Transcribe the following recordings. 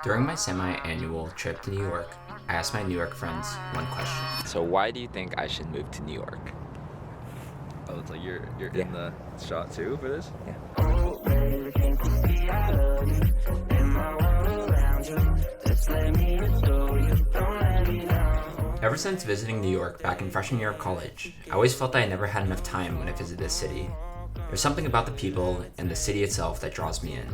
During my semi-annual trip to New York, I asked my New York friends one question. So why do you think I should move to New York? Oh, it's like you're in the shot too for this? Ever since visiting New York back in freshman year of college, I always felt that I never had enough time when I visited this city. There's something about the people and the city itself that draws me in.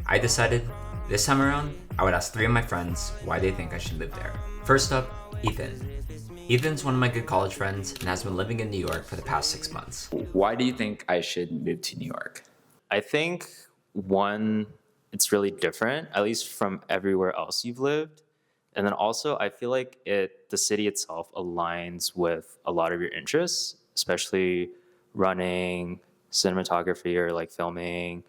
I decided this time around, I would ask 3 of my friends why they think I should live there. First up, Ethan. Ethan's one of my good college friends and has been living in New York for the past 6 months. Why do you think I should move to New York? I think, one, it's really different, at least from everywhere else you've lived. And then also, I feel like the city itself aligns with a lot of your interests, especially running, cinematography, or like filming.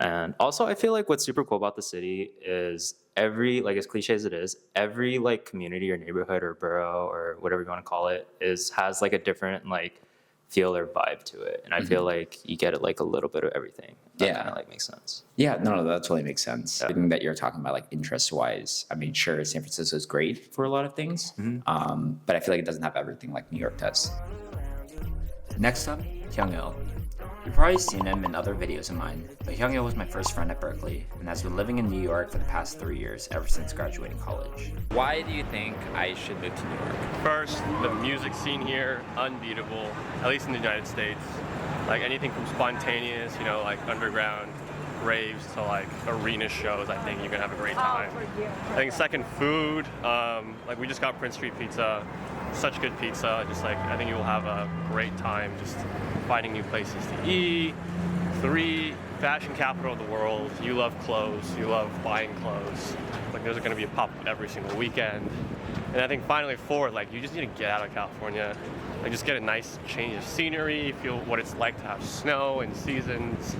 And also, I feel like what's super cool about the city is as cliche as it is, every like community or neighborhood or borough or whatever you want to call it has like a different like feel or vibe to it. And I feel like you get it like a little bit of everything. That kind of like makes sense. Yeah, no, that totally makes sense. I think that you're talking about like interest-wise. I mean, sure, San Francisco is great for a lot of things, but I feel like it doesn't have everything like New York does. Next up, Hyung-il. You've probably seen him in other videos of mine, but Hyung-il was my first friend at Berkeley and has been living in New York for the past 3 years ever since graduating college. Why do you think I should move to New York? First, the music scene here, unbeatable, at least in the United States. Like anything from spontaneous, like underground raves to like arena shows, I think you're gonna have a great time. I think second, food, like we just got Prince Street Pizza, such good pizza, I think you'll have a great time just finding new places to eat. 3, fashion capital of the world, you love clothes, you love buying clothes. Like those are gonna be a pop every single weekend. And I think finally 4, like you just need to get out of California. Like just get a nice change of scenery, feel what it's like to have snow and seasons.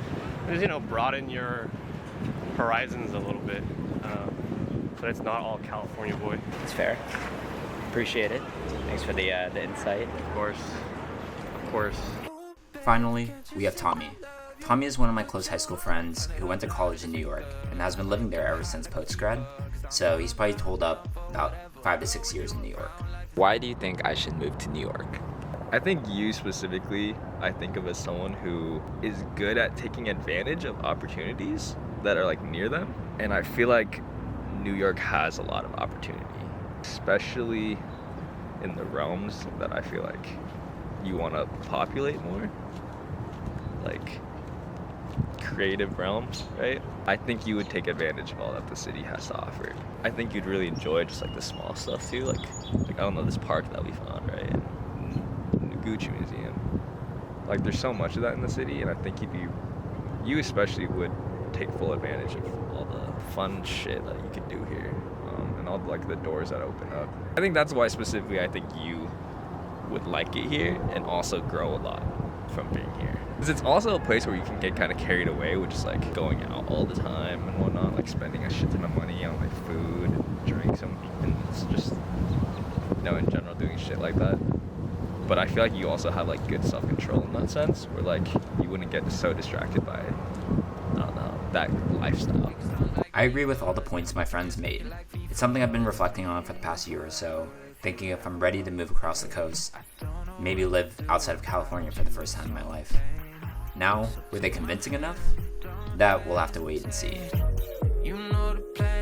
And just, broaden your horizons a little bit. But it's not all California boy. It's fair. Appreciate it. Thanks for the insight. Of course. Finally, we have Tommy. Tommy is one of my close high school friends who went to college in New York and has been living there ever since post-grad, so he's probably told up about 5 to 6 years in New York. Why do you think I should move to New York? I think you specifically, I think of as someone who is good at taking advantage of opportunities that are like near them. And I feel like New York has a lot of opportunity, especially in the realms that I feel like you want to populate more, like creative realms, right? I think you would take advantage of all that the city has to offer. I think you'd really enjoy just like the small stuff too, like I don't know, this park that we found, right? And the Gucci Museum. Like there's so much of that in the city, and I think you especially would take full advantage of all the fun shit that you could do here, and all like the doors that open up. I think that's why specifically I think you would like it here and also grow a lot from being here. Because it's also a place where you can get kind of carried away with just like going out all the time and whatnot, like spending a shit ton of money on like food and drinks and it's just, in general doing shit like that. But I feel like you also have like good self-control in that sense, where like you wouldn't get so distracted by, I don't know, that lifestyle. I agree with all the points my friends made. It's something I've been reflecting on for the past year or so, thinking if I'm ready to move across the coast, maybe live outside of California for the first time in my life. Now, were they convincing enough? That we'll have to wait and see. You know the plan.